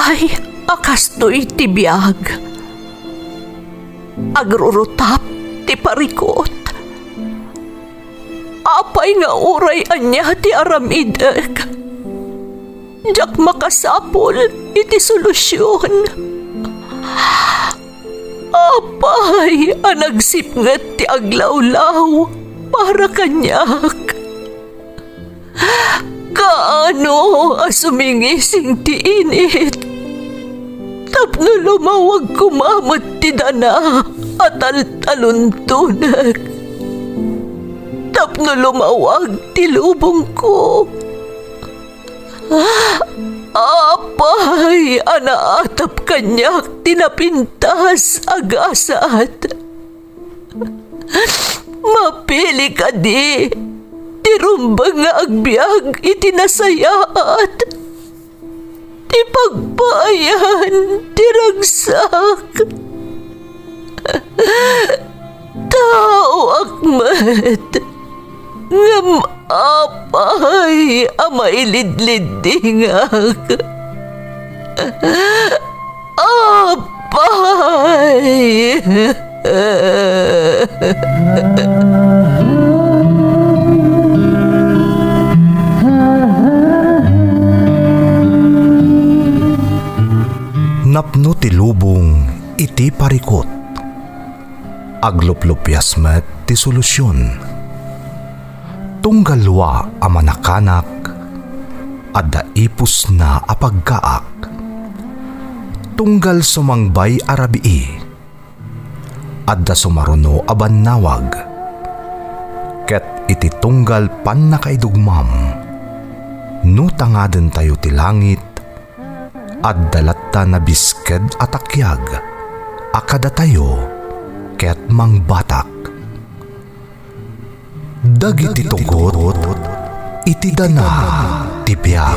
Apay, akastoy tibiyag. Agrurutap ti parikot. Apay nga uray anya ti aramidek. Jak makasapol iti solusyon. Apay, anagsipnget ti aglawlaw para kanyak. Kaano asumingising ti init? Tapno lumawag kumamot ti dana at taluntunak. Tapno lumawag ti lubong ko. Apay, anaatap kanyak tinapintas agasat. Mapili ka di, tirumbang nga agbyag itinasayaat. Ti pagbayan, tiragsak. Tao akmat, ngam apay, amailidlidingak. Apay. Napno ti lubong iti parikot. Agluplupyas met ti solusyon. Tunggalwa a manakanak, adda ipus na apagkaak. Tunggal sumangbay arabii, adda sumaruno a bannawag. Ket iti tunggal pan nakaidugmam, no tangaden tayo ti langit, adda latta na bisked atakyag, akada tayo ket mangbatak. Dagiti tugot, iti dana ti biag.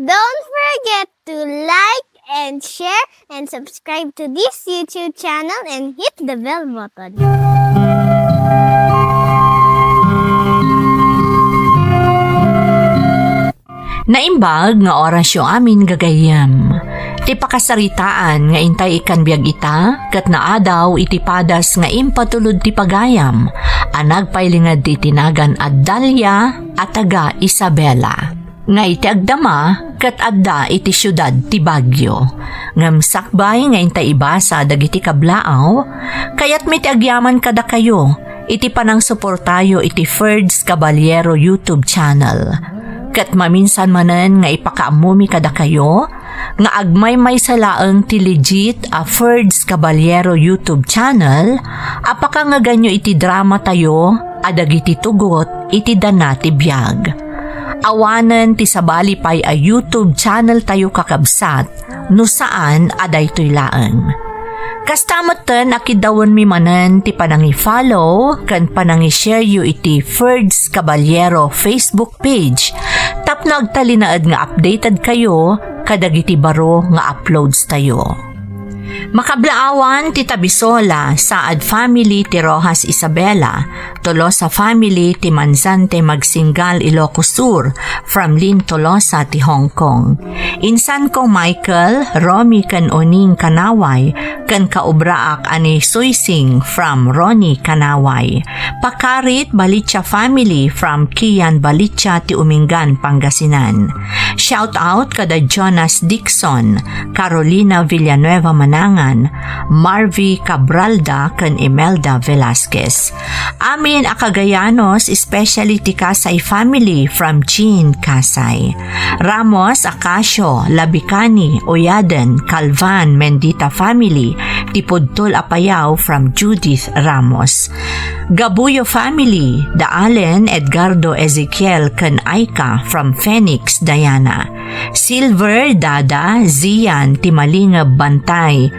Don't forget to like and share and subscribe to this YouTube channel and hit the bell button. Naimbag nga orasyo amin gagayam. Ti pakasaritaan nga intay ikan biag ita, kat naadaw iti padas nga impatulod ti pagayam, anagpailingad ti tinagan at Dalia at taga Isabela. Nga iti agdama, kat adda iti syudad ti Baguio. Ngam sakbay nga intay ibasa dagiti kablaaw, kayat may ti agyaman kada kayo, iti panang suportayo iti Ferds Caballero YouTube channel. Kat maminsan manen nga ipakaamumi kada kayo, nga agmay salaang ti legit a Ferds Caballero YouTube channel, apaka nga ganyo iti drama tayo, adag iti tugot, iti dana ti biag. Awanen ti sabali pay a YouTube channel tayo kakabsat, no saan aday to'y laeng. Kastamoten akidawon mi manen ti panangi-follow kan panangi-share yu iti Ferds Caballero Facebook page. Tapno agtalinaed nga updated kayo kadagiti baro nga uploads tayo. Makablaawan ti Tabisola saad family ti Rojas Isabela, Tolosa family ti Manzante Magsingal Ilocos Sur from Lin Tolosa ti Hong Kong. Insan ko Michael, Romy kan Oning Kanaway, kan kaubraak ani Suising from Ronnie Kanaway. Pakarit Balicha family from Kian Balicha ti Umingan, Pangasinan. Shout out kada Jonas Dixon, Carolina Villanueva Manangan, Marvy Cabralda kan Imelda Velasquez. Amin akagayanos, especially ti Kasay family from Jean Kasay. Ramos Acacio, Labicani, Oyaden, Calvan, Mendita family, ti Pudtol Apayao from Judith Ramos. Gabuyo family, Daalen Edgardo Ezekiel kan Aika from Phoenix, Diana. Silver Dada Zian ti Malingab Bantay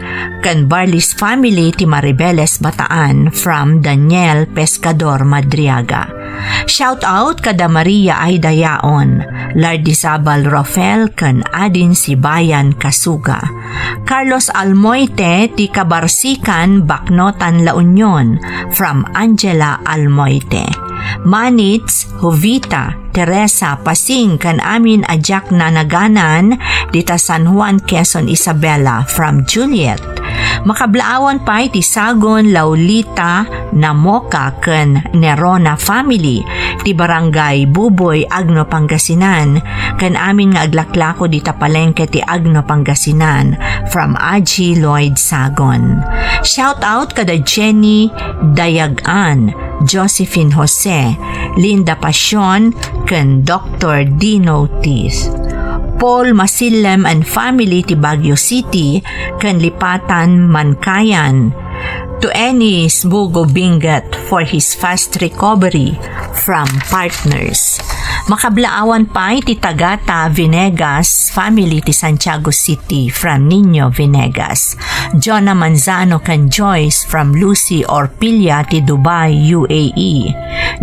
kan Barlis family ti Maribeles Bataan from Daniel Pescador Madriaga. Shout out kada Maria Aida Yaon, Lardizabal Rafael kan Adin Sibayan Kasuga. Carlos Almoite ti Kabarsikan Baknotan La Union from Angela Almoite. Manits Jovita Teresa Pasing kan amin ajak na naganan dita San Juan Quezon Isabela from Juliet. Makablaawan pa iti Sagon Laulita Namoka kan Nerona family ti Barangay Buboy Agno Pangasinan kan amin nga aglaklako dita palengke ti Agno Pangasinan from Aji Lloyd Sagon. Shout out kada Jenny Dayagan, Josephine Jose, Linda Passion kan Dr. Dino Tis. Paul Masilem and family ti Baguio City kan Lipatan Mankayan. To Ennis Bugo Bingat for his fast recovery from partners. Makablaawan pa ti Tagata Venegas family ti Santiago City from Nino Venegas. Jonah Manzano kan Joyce from Lucy Orpilla ti Dubai, UAE.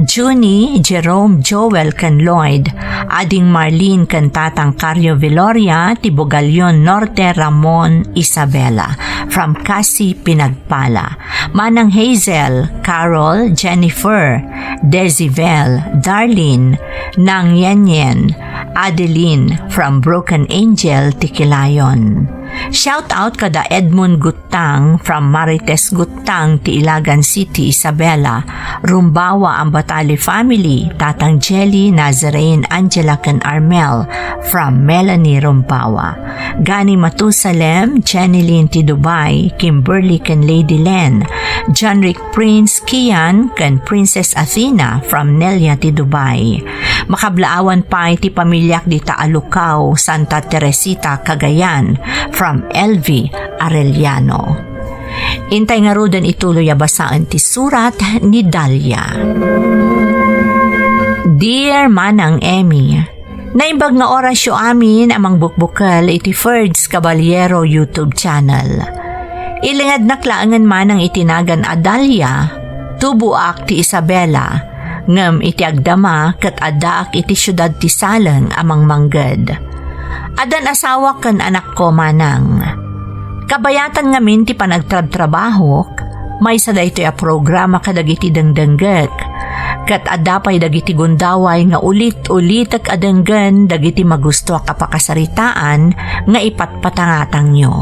Junie Jerome Joel kan Lloyd. Ading Marlene kan Tatang Carlo Viloria ti Bogalion Norte Ramon Isabela from Kasi Pinagpala. Manang Hazel, Carol, Jennifer, Desivel, Darlene, Nang Yenyen, Adeline from Broken Angel, Tikilayon. Shout out kada Edmund Gutang from Marites Gutang, ti Ilagan City, Isabela. Rumbawa ang Batali family, Tatang Jelly, Nazarene, Angela kan Armel from Melanie Rumbawa. Gani Matusalem, Jenilyn ti Dubai, Kimberly kan Lady Len. John Rick Prince Kian kan Princess Athena from Nelia ti Dubai. Makablaawan pa ti pamilyak di Taalukaw, Santa Teresita, Cagayan from LV Arellano. Intay nga rodan ituloy abasaan ti surat ni Dalia. Dear Manang Emmy, naimbag nga orasyo amin amang bukbukal iti Ferds Caballero YouTube channel. Ilingad naklaangan manang itinagan Adalia, tubuak ti Isabela, ngem iti agdama kat adaak iti syudad ti Salang amang mangged. Adan asawa kan anak ko manang. Kabayatan ngamin ti panagtrab-trabaho, may sa daytoy a programa kadagiti dengdenggek, kat adapay dagiti gundaway nga ulit-ulit ak adenggen dagiti magusto kapakasaritaan nga ipatpatangatang nyo.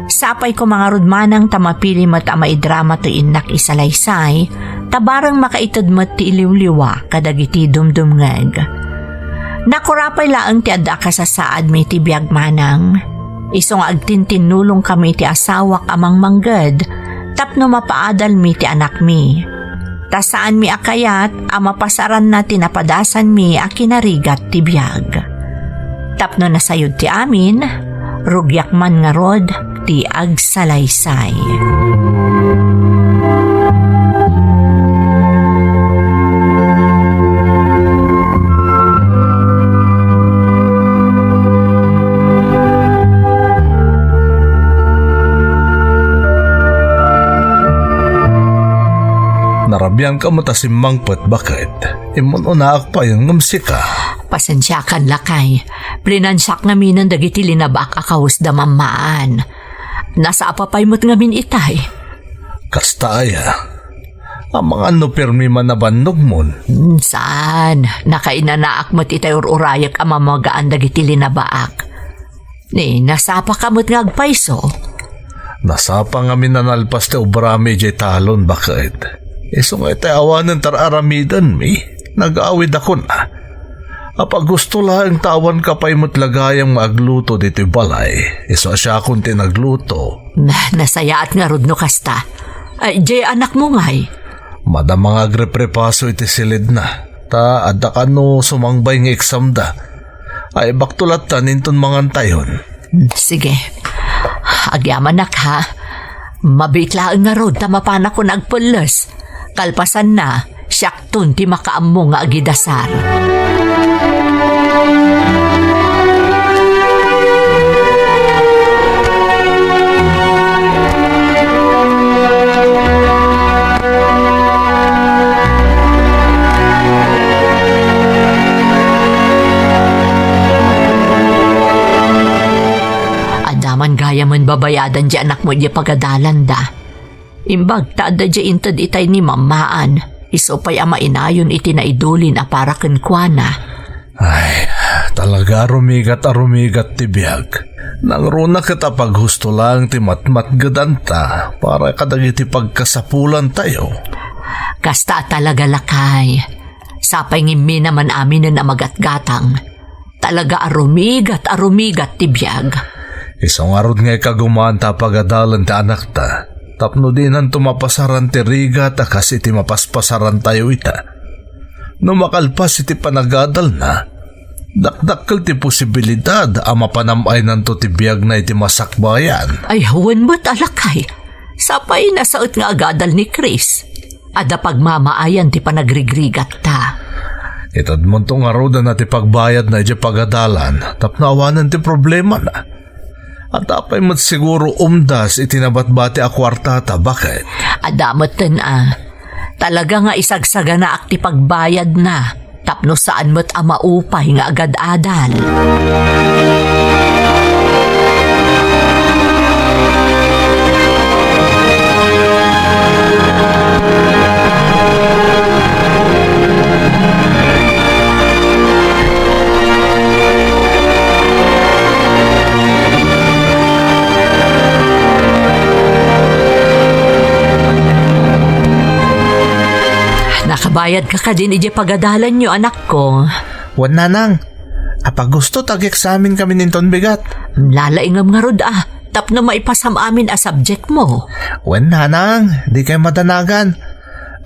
Sapay ko mga rudmanang tamapili mat maidrama to inak isalaysay, tabarang makaitad mat ti iliwliwa kadagiti dumdumngeg. Nakurapay laang ti adda ka sa saad mi ti biag manang. Isong agtintinulong kami ti asawak amang mangged, tapno mapaadal mi ti anak mi. Tasaan mi akayat, mapasaran na tinapadasan mi a kinarigat ti biag. Tapno nasayod ti amin, rugyak man nga rod ti agsalaysay. Narabian ka mo tasimang pet bakit? Imon unaak pa yung ngumsika. Pasensyakan lakay. Plinansyak ngamin ang dagiti linabak akawus da mamaan. Nasa apapay mo't ngamin itay. Kasta aya. Ang mga ano pirmi man nabannog mon. Saan? Nakainanaak mo't itay ururayak ang mamagaan dagiti linabaak. Ni, nasapa ka mo't ngagpayso. Nasapa nga minanalpas te ubrami jay talon bakit? Iso nga iti awanan tararamidan mi. Nag-aawid ako na. Apa gusto lang tawan ka pa'y matlagayang maagluto dito balay. Iso siya akong tinagluto. Nasayaat nga rod no kasta. Ay, jay anak mo ngay. Madama nga agreprepaso iti silid na. Ta adda ka no sumangbay ng exam da. Ay baktulat ta ninton mangantayon. Sige. Agyaman nak ha. Mabitlaan nga rod ta mapana ko nagpulos. Kalpasan na, siyaktun ti makaammo nga agidasar. babayadan di anak mo di pagadalan da. Imbag taada di intad itay ni mamaan, iso pa'y ama inayon iti naidulin a para kenkwana. Ay, talaga rumigat ti biyag. Nang runa kita paghusto lang ti matmatgadanta para kadagiti pagkasapulan tayo. Kasta talaga lakay. Sapay ngimi naman amin na magatgatang. Talaga arumigat ti biyag. Isang arod ngay kagumaan ta pagadalan ti anak ta. Tapno din ang tumapasaran ti riga ta kasi ti mapaspasaran tayo ita. No makalpas iti panagadal na, dakdakkel ti posibilidad ang mapanamay nanto ti biyag na iti masakbayan. Ay hawan mo't alakay. Sapay nasaot nga agadal ni Chris. Ada pagmamaayan ti panagrigrigat ta. Itad mo tong aroda na ti pagbayad na iti pagadalan, tapnawanan ti problema na. At apay mo't siguro umdas itinabat-bati a kwartata, bakit? Adamot talaga nga isagsaga na akti pagbayad na. Tapno saan mo't maupay nga agad-adal. Nakabayad ka din ije pagadalan nyo, anak ko. Wan nanang, apag gusto tag-examine kami ninton bigat. Lalaingam nga rod tapno maipasam amin a subject mo. Wan nanang, di kayo madanagan.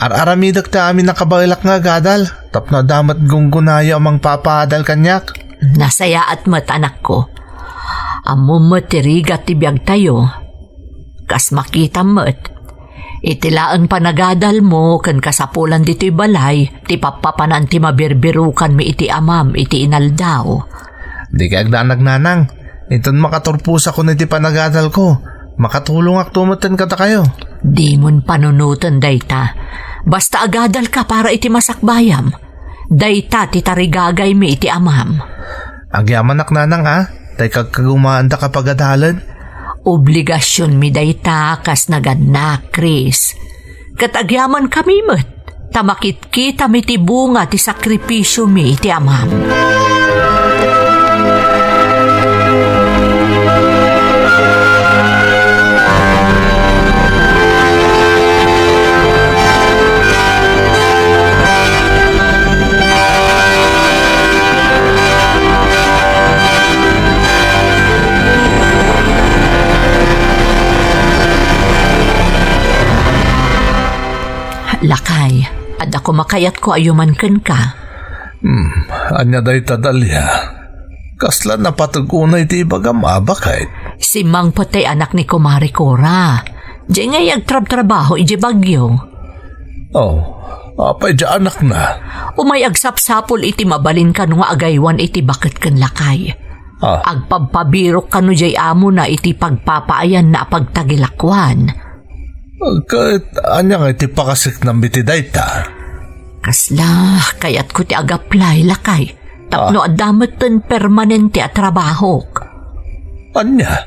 Araramidag ta amin nakabailak nga gadal, tapno damat gunggunayo amang papadal kanyak. Nasaya at mat, anak ko. Amo matirigat tibiyag tayo. Kas makita mat. Itilaan panagadal mo kan kasapulan dito'y balay, ti papapanan ti mabirbirukan mi iti amam iti inaldaw. Di kaya agdanag nanang, iton makaturpusa ko niti panagadal ko, makatulong ak tumatan kata kayo. Di mon panunutan dayta, basta agadal ka para iti masakbayam, dayta ti tarigagay mi iti amam. Agyaman ak nanang tay kagkagumaan da kapagadalan. Obligasyon mi dayta kas nagadna, Chris. Katagyaman kami met, tamakit kita mi ti bunga ti sakripisyo mi ti amam. Lakay, at ako makayat ko ayuman ken ka. Anya day tadalya. Kasla na patugunay ti ibagama, bakit? Si Mang Patay anak ni Kumari Cora. Diyan nga yagtrab-trabaho iji bagyo. Oh, apay di anak na. Umay agsapsapol iti mabalin ka nga agaywan iti bakit ken lakay. Agpabpabirok kanu jay amo na iti pagpapaayan na pagtagilakwan. Kahit anya nga iti pakasik ng bitiday ta. Kasla, kayat ko ti agaplay lakay. Tapno adamat ten permanente at trabaho. Anya?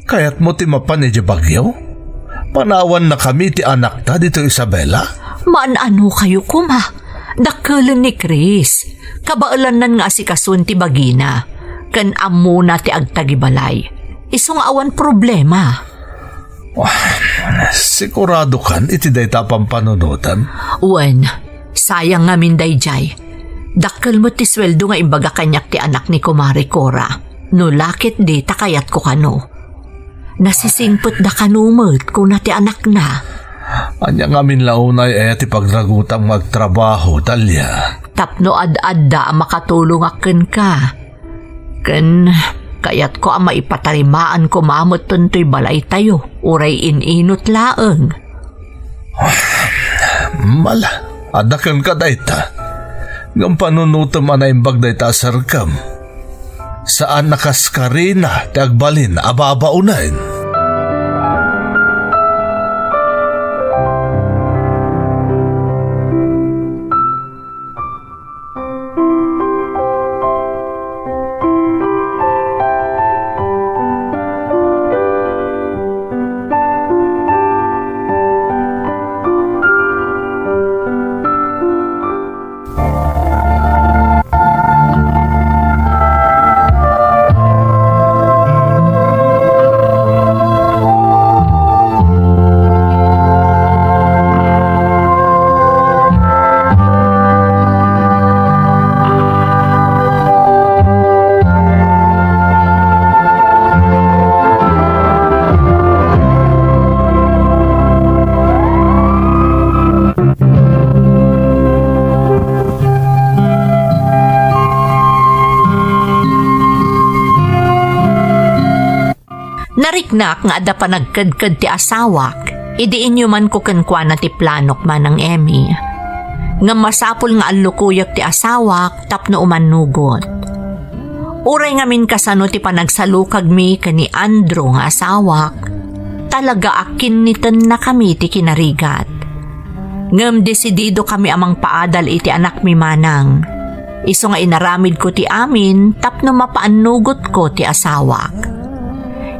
Kaya't mo ti mapan iti bagyo? Panawan na kami ti anak ta dito, Isabela? Maan-ano kayo kuma? Dakkelan ni Chris. Kabaalan nga si kasun ti bagina. Kan amo na ti agtagibalay. Isong awan problema. Sigurado kan iti dayta pampanunutan? Wen, sayang nga min dayjay. Dakkel mo ti sweldo nga imbaga kanyak ti anak ni Kumari Cora. No lakit di takayat ko kano. Nasisingpot da kanumot kung na ti anak na. Anya nga min launay ay ati pagdragutang magtrabaho, Talya. Tapno ad-adda makatulong akin ka. Ken kayat ko ang maipatarimaan ko mamot tuntoy balay tayo. Uray ininot laeng. Mala, adakan ka dayta. Ngam panunutam anaimbag dayta sarkam. Saan nakaskarina ti agbalin ababaunain? Nariknak nga ada pa nagkadkad ti asawak, idiin nyo man ko kankwa na ti planok man ng Emmy. Nga masapol nga alukuyak ti asawak tapno umanugot. Uray ngamin kasano ti panagsalukag mi kani Andrew nga asawak, talaga akin niten na kami ti kinarigat. Ngem desidido kami amang paadal iti anak mi manang. Iso nga inaramid ko ti amin tapno mapaanugot ko ti asawak.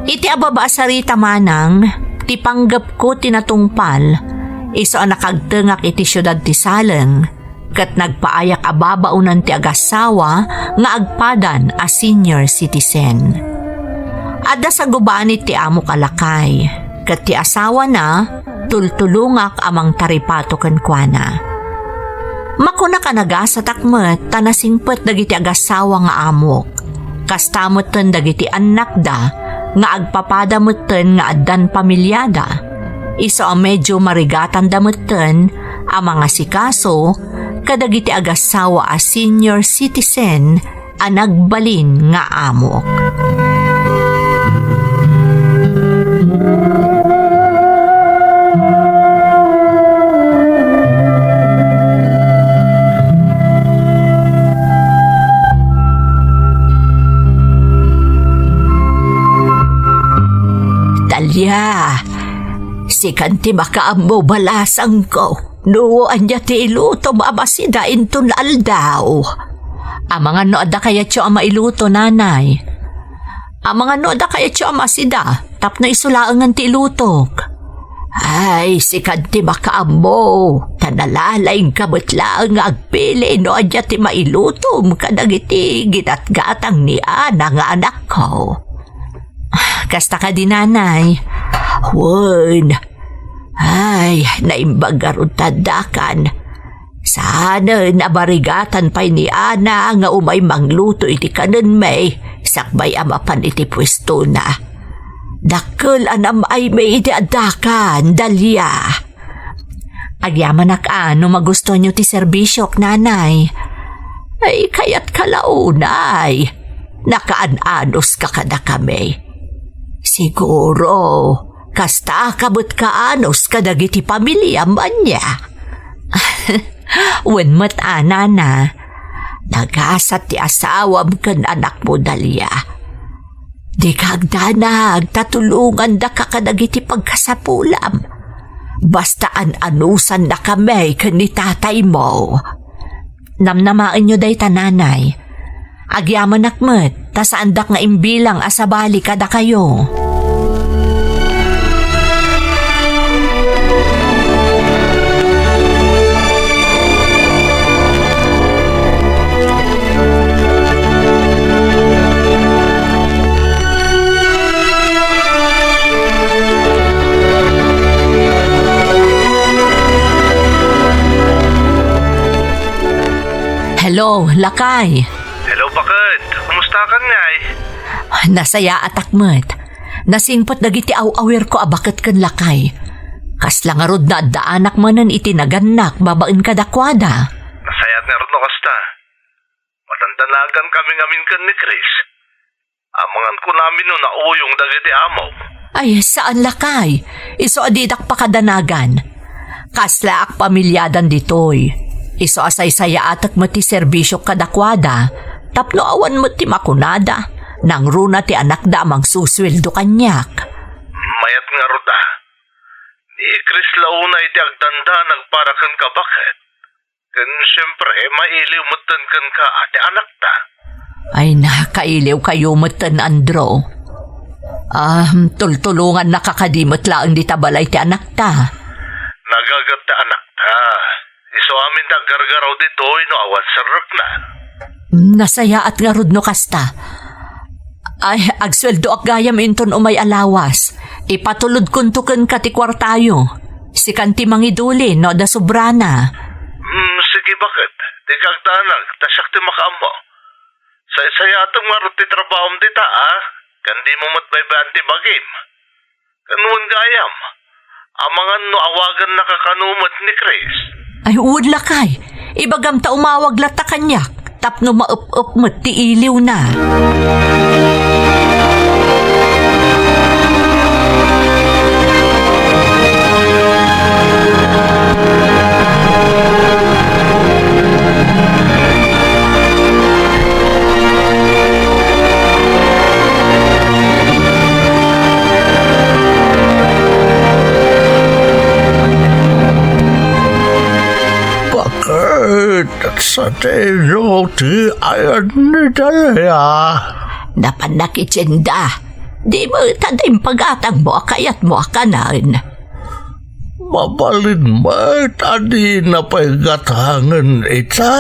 Iti ababa sarita manang, ti panggap ko tinatungpal, iso ang nakagtengak iti syudad ti Saleng, kat nagpaayak ababaunan ti agasawa nga agpadan a senior citizen. Ada sa gubaan ti amo kalakay, kat ti asawa na, tultulungak amang taripato kenkwana. Makuna ka nagasa takmet, tanasingpet dagiti agasawa nga amok, kastamot ten dagiti anak da, nga agpapadamuten nga addan pamilyada. Iso ang medyo marigatan damuten ang mga sikaso kadagiti agasawa a senior citizen ang nagbalin nga amok. Talya, si kanti makaambo balasang ko. Nuwaan niya ti iluto mamasida intun aldaw. Ang mga nooda kaya tiyo ang mailuto, nanay. Ang mga nooda kaya tiyo ang masida, tapno isulaangan ti ilutok. Ay, si kanti makaambo. Tanalalaing kabutlaang nga agpili noon niya ti mailutom kadagiti ginatgatang ni Ana nga anak ko. Kasta ka din, nanay. Wen. Ay, naimbagarod tadakan. Sana nabarigatan pa'y ni Ana nga umay mangluto iti kanan may sakbay amapan iti pwesto na. Dakkel anam ay may iti adakan, Dalya. Agyaman ano magusto nyo ti serbisyok, nanay. Ay, kaya't kalaunay. Nakaanos ka kada kami. Siguro, kasta kabut kaanos kadagiti pamilya man niya. Wenmet ana na, nagasat ti asawam ken anak mo, Dalya. Di kagdanag tatulungan da ka kadagiti pagkasapulam. Bastaan anusan na kami ken ni tatay mo. Namnamain nyo day tananay. Agyaman nakmet, tasaandak nga imbilang asabali kada kayo. Hello, Lakay. Hello, bakit? Kumusta ka, Nay? Nasaya at akmet. Nasingpot dagiti aw-awer ko abakit ken Lakay. Kasla nga rod na daanak manan itinaganak babaen kadakwada. Nasayat nga rin no kasta. Matandanagan kami ngamin kan ni Chris. Amangan ko namin no nauyong dagiti amo. Ay, saan, Lakay? Iso adidak pakadanagan. Kasla ak pamilyadan ditoy. Iso asay saya atak mati serbisyo kadakwada, tapno awan mati makunada, nang runa ti anak da mang susweldo kanyak. Mayat nga ruda. Ni Chris launa iti agdanda nagparakan ka bakit? Kan siyempre mailiw mutan kan ka ati anak ta. Ay nakailiw kayo mutan, Andro. Tultulungan nakakadimot laang di tabalay ti anak ta. Nagagat ta anak ta. Iso amin ta gargaraw dito no awan sarap na. Nasaya at nga rod no kasta. Ay, agsweldo ak gayam inton umay alawas. Ipatulod kuntuken kati kwartayo. Si kanti mangiduli no da sobrana. Sige, bakit? Di kagtanag, tasyak ti makaambo. Saya atong marot ti trabahom dita, Kandi mo matbaybayan ti bagim. Kanuan gayam. Amangan no awagan nakakanumot ni Chris. Ay, uod, Lakay. Ibagam ta umawag lata kanyak. Tapno maup-up mo ti iliw na. sa tino ti ayan ni Dalia. Napanak itsinda. Di mo tadayong pag-atang mo kayat mo kanan. Mabalin mo tadi na pagatangan ita.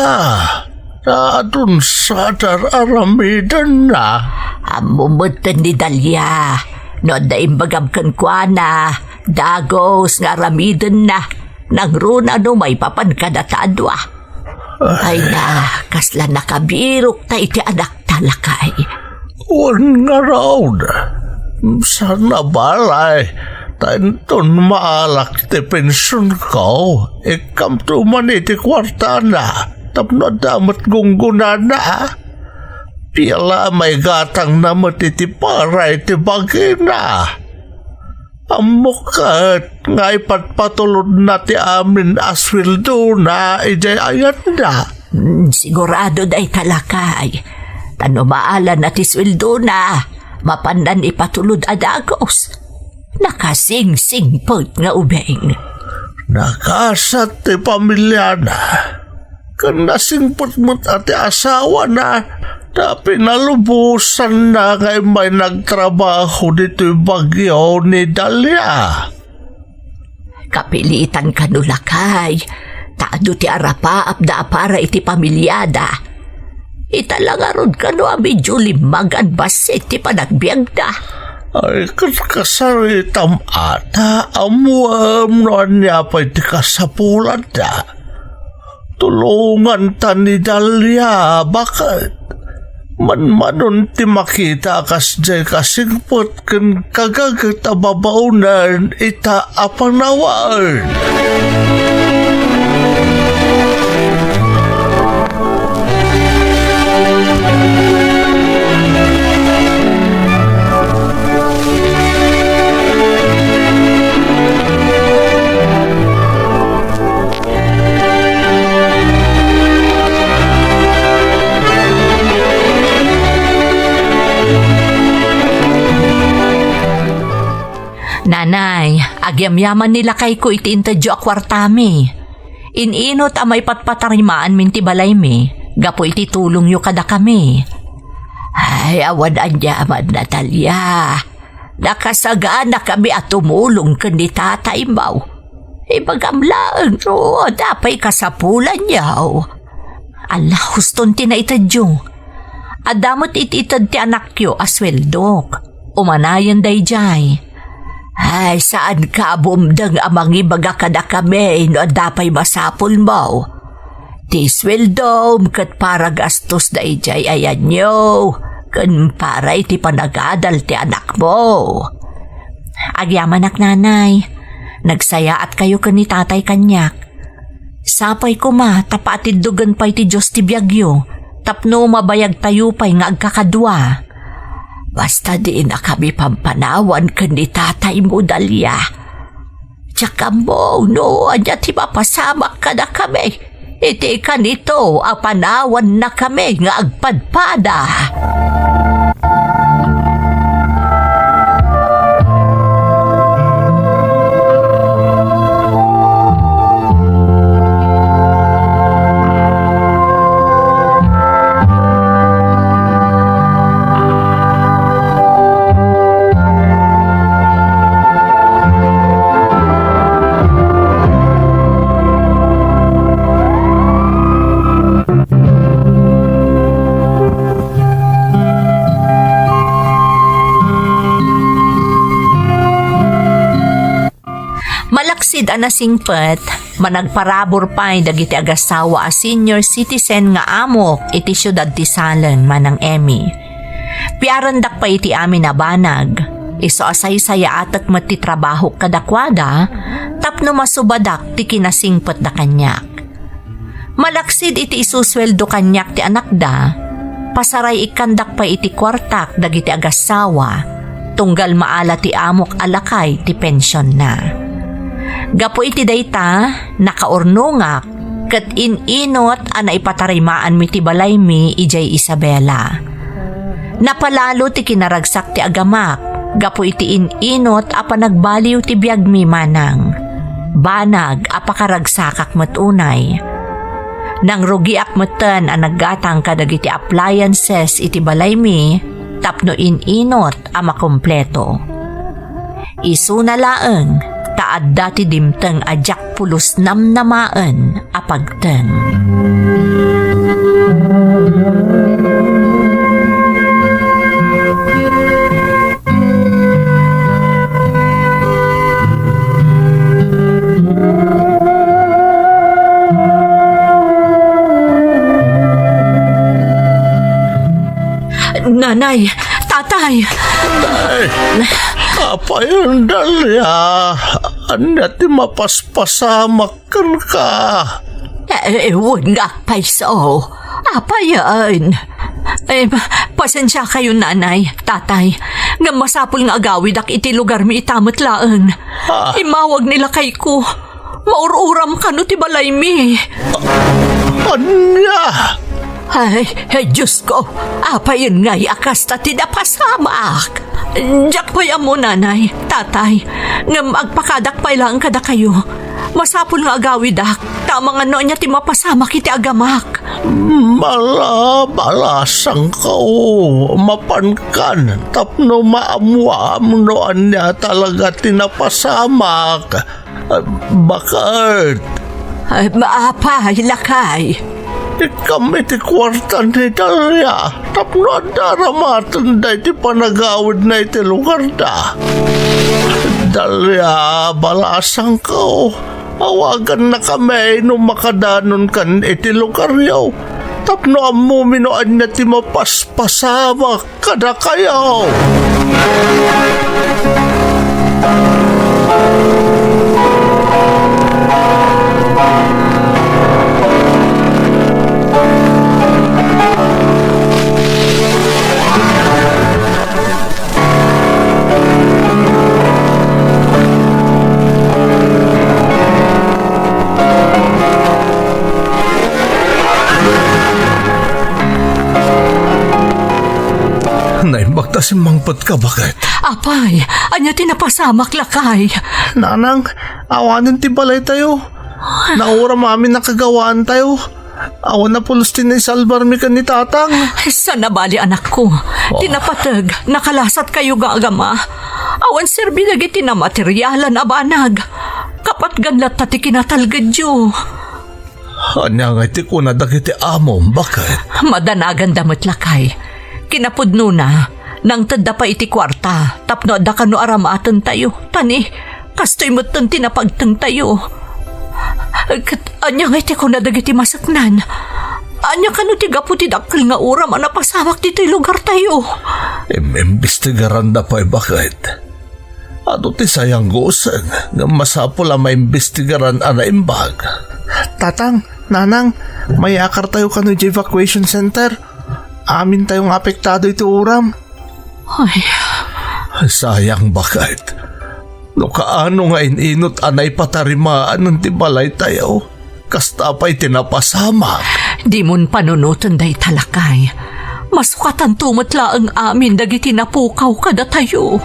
Naadun sa tararamidan na. Amumutan ni Dalia. No dayong bagabkan kwa na. Dagos nga ramidan na. Nang runa no may papankadatadwa. Ay na, kasla nakabirok ta iti anak talakay. Wan nga raw na. Sana balay. Tanton maalak ti pensyon ko. Ikam tuman iti kwarta na. Tapno damat gunggunan na. Pila may gatang namat iti paray ti bagina. Amukat nga ipatpatulod na ti amin aswildo na ijay ayat na. Sigurado day talakay. Tano maala na ti sweldo na. Mapandan ipatulod adagos. Nakasing-singpot nga ubeng. Nakasat ti pamilya na. Kanasingpot mo't ati asawa na. Na pinalubusan na kay may nagtrabaho dito bagyo ni Dalia. Kapilitan kanulakay. Taado ti arapaap da para iti pamilyada. Italangαρod kano medyo limagan basit ti panagbiag da. Ay kasaritam ata amuam noan niya pa iti kasapulan da. Tulungan ta ni Dalia bakit? Man-manon ti makita kas jay kasingpot ken kagagata babaunan ita apanawaan. Nanay, agyamyaman nila kay ko iti intadyo akwartami. Ininot amay patpatarimaan minti balay mi, gapo iti tulong yu kada kami. Ay, awan anyaman Natalia. Nakasagaan na kami at tumulong kan ni tatay mo. Ibagamlaan ro, dapay kasapulan yaw. Allah, huston tinaitadyo. Adamot ititad ti anak yu asweldok. Umanayan day jay. Ay, saan ka bumdang amang ibaga kada kami no dapay masapul mo? Ti sweldom kat para gastos da ijay ayan nyo. Kan para iti panagadal ti anak mo. Agyamanak nanay, nagsaya at kayo kan ni tatay kanyak. Sapay ko ma, tapatid dugan pa iti Diyos ti biyagyo. Tapno mabayag tayo pa'y nga agkakadwa. Basta di na kami pampanawan kan ni tatay mo Dalia. Tsaka mo, no, anya ti mapasamak ka na kami. Iti ka nito, apanawan na kami nga agpadpada. Malaksid anasingpet, managparabor pa'y dagiti agasawa a senior citizen nga amok iti syudad ti Salen manang Emmy. Piarandak pa iti amin na banag, iso asay-saya atak mati trabaho kadakwada, tapno masubadak ti kinasingpet da kanyak. Malaksid iti isusweldo kanyak ti anak da, pasaray ikandak pa iti kwartak dagiti agasawa, tunggal maala ti amok alakay ti pensyon na. Gapo iti dayta, nakaurnungak, kat ininot ana ipatarimaan mi ti balay mi ijay Isabela. Napalalo ti kinaragsak ti agamak, gapo iti ininot apa nagbaliw ti biyag mi manang. Banag apakaragsakak matunay. Nang rugi akmeten ang naggatang kadagiti appliances iti balay mi, tapno inot a makompleto. Isu na laeng, taad dati dimteng ajak pulos namnamaan a pagteng. Nanay, tatay, Ay, apa yung Dalia? Andi mapaspasamak kan ka. Ewan nga, paiso. Apa yan? Pasensya kayo nanay, tatay. Nga masapul nga agawid ak iti lugar mi itamat laeng. Imawag nila kay ko. Maururam ka no ti balay mi. Anya? Ay, Diyos ko. Apa yun nga yakas ta tinapasamak? Diyak pa mo nanay, tatay. Nga magpakadak pa ilang kada kayo. Masapul nga agawid ak. Tama nga no niya ti mapasamak iti agamak. Balasang ka mapankan tapno maamuam no anya talaga tinapasamak. Bakit? Maapa, lakay. Kami ti kwartan ni Dalia tapno daramatan da iti panagawid na iti lugar da. Dalia, balasang ka awagan na kami nung makadanon kan iti lugar yaw. Tapno amuminoan niya ti mapaspasama kada kayaw. Naimbag ta si mangpot ka, bakit? Apay, anya tinapasamak lakay. Nanang, awanin ti balay tayo. Naura mamin nakagawaan tayo. Awan na pulos tin na isalbar mi ka ni tatang. Sana bali anak ko. Tinapatag, nakalasat kayo ga agama. Awan serbi dagiti na materyalan abanag. Kapat ganlat tati kinatalgadyo. Anya nga iti kuna dagiti amom, bakit? Madanagan damat lakay. Kinapudno na, nang tanda pa iti kwarta, tapno da kano aramatan tayo. Tani, kastoy mo tang tinapagtang tayo. Anya nga iti ko na dagiti masaknan. Anya kano tiga puti dakil nga uram ang napasamak dito'y lugar tayo. Imbestigaran da pa bakit? Ano ti sayang gusang nga masapol ang maimbestigaran ang naimbag? Tatang, nanang, may akar tayo kano di evacuation center. Amin tayong apektado ito uram. Ay, sayang bakit? No kaano nga ininot anay patarimaan ng tibalay tayo. Kasta pa'y tinapasamak. di mon panunutan day talakay. Masukatan tumatla ang amin dagiti napukaw kada tayo.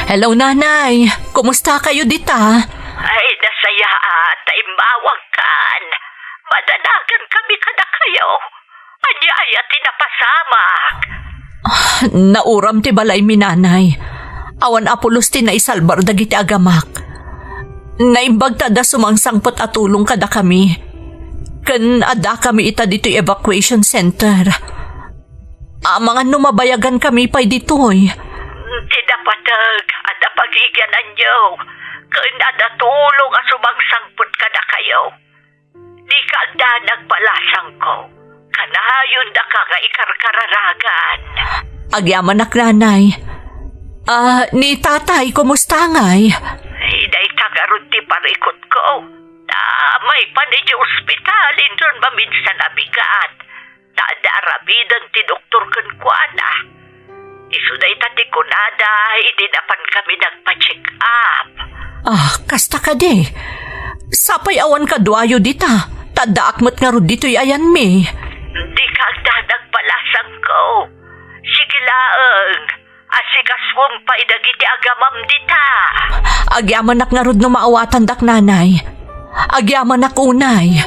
Hello nanay, kumusta kayo dita? Ay, nasaya at imbawag kan. Madanagan kami kada kayo. Anya ay at tinapasamak. Nauram ti balay mi nanay. Awan apulos ti na isalbar dagiti agamak. Naimbag tada sumangsangpot at tulong kada kami. Kan ada kami ita dito evacuation center. Mga numabayagan kami pa'y ditoy. Tinapatag at napagigyanan nyo. Kung nadatulong ang sumangsangpot ka na kayo. Di ka da nagpalasang ko. Kanayon na ka nga ikarkararagan. Agyaman nak nanay. Ni tatay, kumusta ngay? Hinay tagarod ti parikot ko. Na may panidyo ospitalin doon maminsan nabigat. Nadaramidan ti doktor kun kuana. Isuday tati kunada, idinapan kami nagpa-check up. Kasta ka de. Sapay awan ka duayo dita. Tadaakmat nga rod dito'y ayan mi. Di ka nagpalasang ko. Sige laeng. Asikas mong paidagiti agamam dita. Agyaman nak nga rod no maawatan dak nanay. Agyaman nak unay.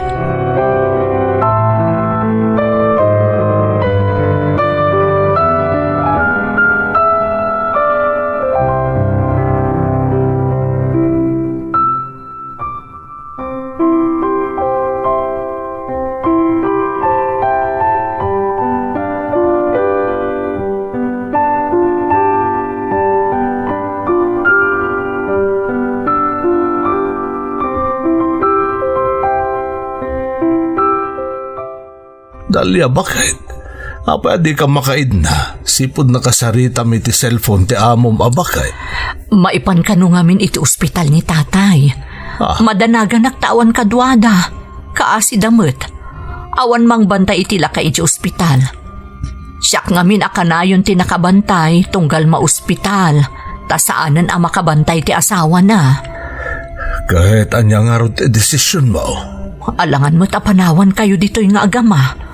Dalia, bakit? Apa di ka makaid na? Sipod nakasarita mi ti cellphone ti amom, bakit? Maipan ka no ngamin iti ospital ni tatay. Madanagan naktawan kadwada. Kaasi damit. Awan mang bantay iti laka iti ospital. Siyak ngamin akanayon ti nakabantay tunggal ma-ospital. Tasaanan ang makabantay ti asawa na. Kahit anya nga ro ti desisyon mo. Alangan mo't apanawan kayo dito'y nga agama.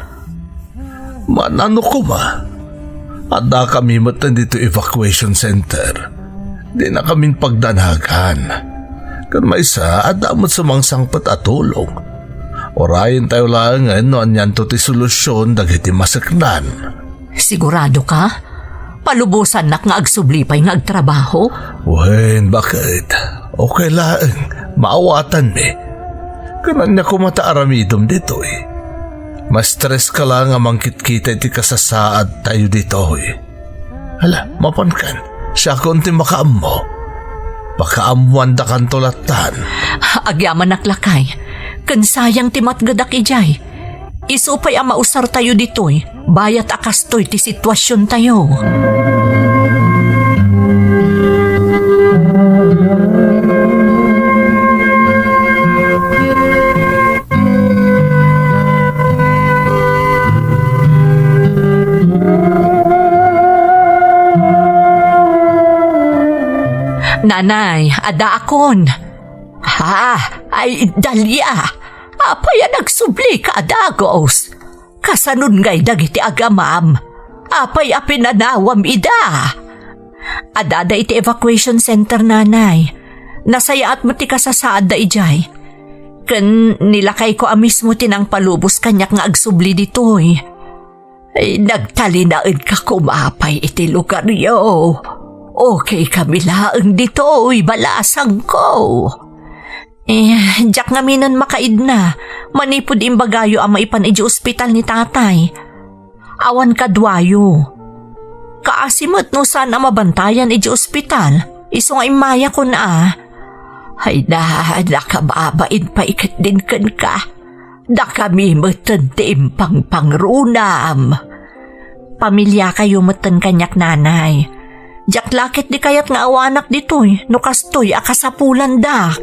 Manano ko ma? Ada kami matan dito evacuation center. Di na kaming pagdanagan. Kan maisa, ada mo sumangsangpat at tulong. Orayin tayo lang no anyan to ti solusyon dagiti masaknan. Sigurado ka? Palubusan nak nga agsublipay nga agtrabaho? Wen, bakit? Okay lang. Maawatan mi. Kanan niya kumataaramidom dito eh. Mas stress ka lang nga mangkit-kita iti kasasaad tayo dito eh. Hala, mapankan. Siya konti makaam mo. Pakaamuan da kan tulatan. Agyaman naklakay. Kansayang ti matgadak ijay. Isupay ang mausar tayo dito'y. Bayat akastoy ti sitwasyon tayo. Nanay, ada akon. Ay, Dalia. Apay nagsubli ka, Dagos. Kasanun ngay dagiti agamam. Apay pinanawam ida. Adada iti evacuation center, nanay. Nasayaat mo ti kasasaad da ijay. Ken nilakay ko mismo tinang palubos kanyak nga agsubli ditoy. Ay, nagtalinaid ka kumapay iti lugar yo. Okay kami laang dito'y balasang ko. Diyak nga minan makaid na. Manipod imbagayo ang maipan iji ospital ni tatay. Awan kadwayo. Kaasimot no saan ang mabantayan iji ospital. Iso nga imaya ko na. Ay nakababain pa ikat din kan ka. Da kami matantim pang pangrunam. Pamilya kayo matan kanyak nanay. Diyak lakit di kayat nga awanak dito'y, no kastoy akasapulan dak.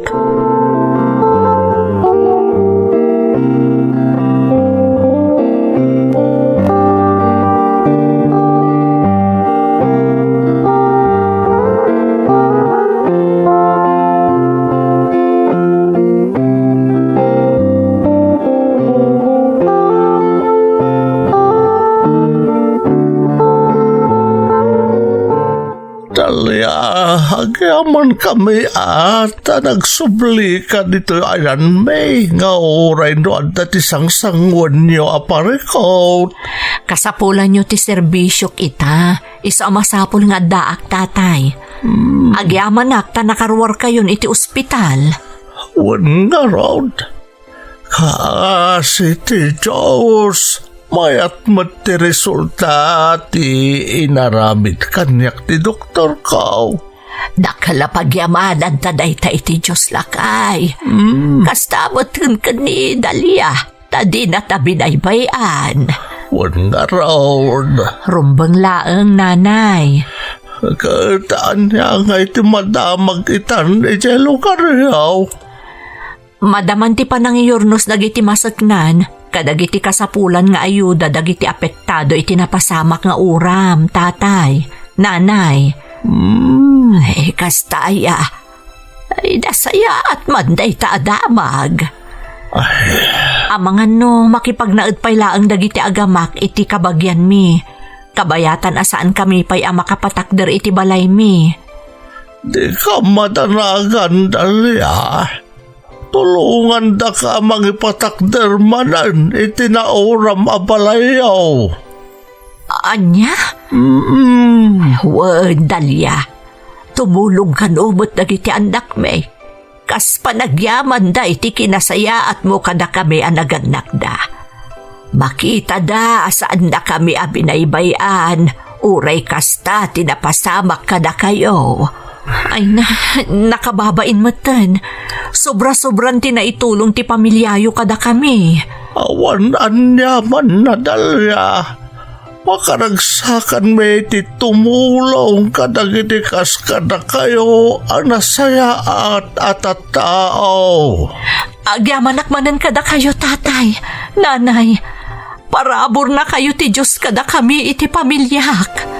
Dalia, hagyaman kami ata nagsubli ka dito ayan may nga oray doon dati sang-sangwan niyo aparikot. Kasapulan nyo ti serbisyok ita. Isa masapul nga daak tatay. Agyaman nakta nakaruwar kayon iti ospital. Wan nga rod. Kasi ti Diyos. Mayat mati resulta ti inaramid kanyak ti doktor ko. Nakalapagyamanan taday ta iti Diyos lakay. Kastamot ka ni Dalia, tadi na tabinaybayan. Wan nga raon. Rumbang laeng nanay. Kataan niya nga iti madamag itan iti lugar yaw. Madaman ti panangiyurnos dagiti masaknan, kadagiti kasapulan nga ayuda dagiti apektado iti napasamak nga uram, tatay, nanay. Kastaya. Ay, nasaya at manday ta adamag. Amangan no, makipagnaed pay laeng dagiti agamak iti kabagyan mi. Kabayatan asaan kami pay ang makapatakder iti balay mi. Di ka madanagan, Dalia. Tulungan da ka mangipatakdermanan iti nauram abalayaw. Anya? Wen, Dalia. Tumulong ka numot dagiti andak me. Kas panagyaman da iti kinasaya at mo kada kami anaganak da. Makita da saan na kami abinaybayan. Uray kasta tinapasamak kada kayo. Ay nakababain matan. Sobra-sobran tinaitulong ti pamilyayo kada kami. Awan anyaman na, Dalia. Makaragsakan may iti tumulong kadagiti kas kada kayo ang nasaya at tao. Agyamanak manan kada kayo, tatay, nanay. Parabor na kayo ti Diyos kada kami iti pamilyak.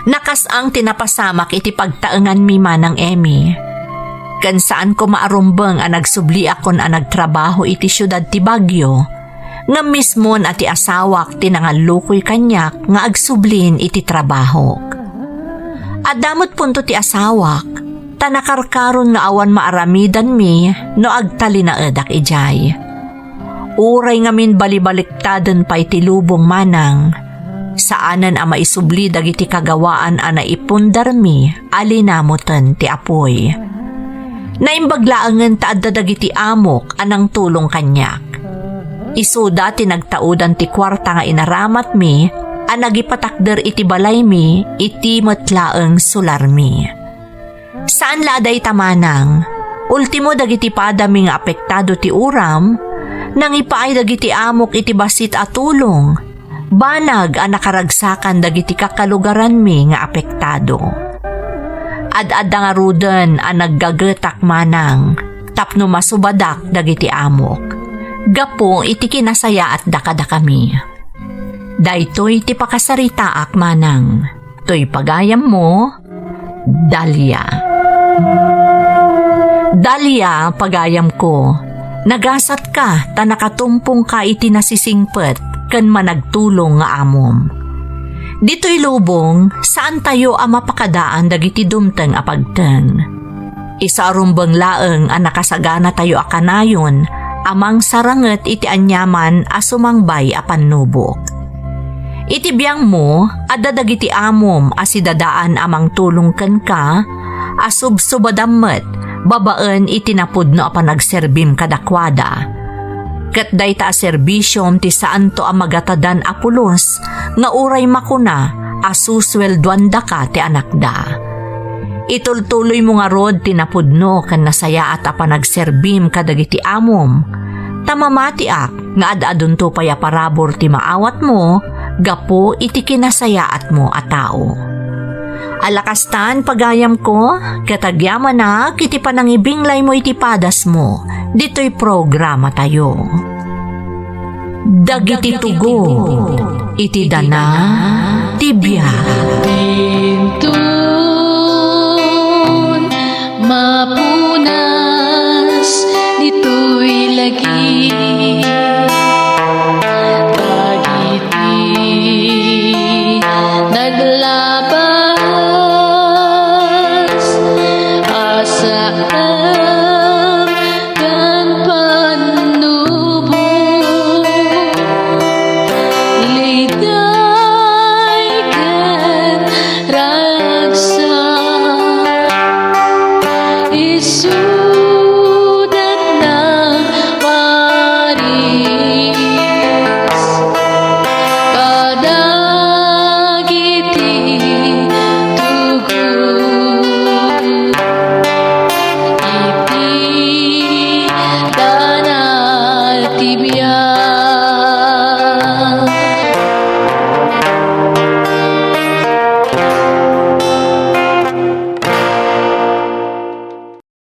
Nakas ang tinapasamak iti pagtaengan mi manang Emi. Kan saan ko maarumbeng ang nagsubli akon ang nagtrabaho iti syudad ti Baguio, nga mismon ati asawak tinangalukoy kanyak nga agsublin iti trabaho. Adamot punto ti asawak, tanakarkaron nga awan maaramidan mi no agtalinaedak ijay. Uray ngamin balibaliktaden pa iti lubong manang, saanan ang maisubli dagiti kagawaan a naipundar mi alinamoten ti apoy. Naimbaglaangan taadda dagiti amok anang tulong kanyak. Isuda tinagtaudan ti kwarta nga inaramat mi a nagipatakder iti balay mi iti matlaeng sular mi. Saan laday tamanang, ultimo dagiti padami nga apektado ti uram, nang ipaay dagiti amok iti basit a tulong, banag ang nakaragsakan dagiti kakalugaran mi nga apektado. Ad-ad nga ruden ang naggagatak manang, tapno masubadak dagiti amok. Gapo iti kinasaya at dakada kami. Daytoy ti pakasaritaak manang, toy pagayam mo, Dalia. Dalia, pagayam ko, nagasat ka ta nakatumpong ka iti nasisingpet ken managtulong nga amom. Dito'y lubong saan tayo ang mapakadaan dagiti dumteng apagten. Isa arumbang laeng ang nakasagana tayo akanayon amang saranget iti anyaman asumangbay a pannubok. Iti biyang mo adda dagiti amom asidadaan amang tulong ken ka asubsubadammet babaen iti napudno a panagserbim kadakwada. Ket dayta a serbisyom ti saan to a magatadan a pulos nga uray makuna asuswelduan da ka ti anakda. Itultuloy mo nga rod tinapudno ken nasaya at a panagserbim kadagiti amom. Tamamatiak Nga adadun to paya parabor ti maawat mo, gapo iti kinasayaat mo a tao. Alakastan pagayam ko, katagyaman na kiti panangibinglay mo iti padas mo, dito'y programa tayo. Dagiti tugo, iti dana, tibiyag. Bintun mapunas dito'y lagi dagiti naglabas asaan kan panubo liday kan ragsak isudat ng waris kadagiti tugon iti danal tibiyag.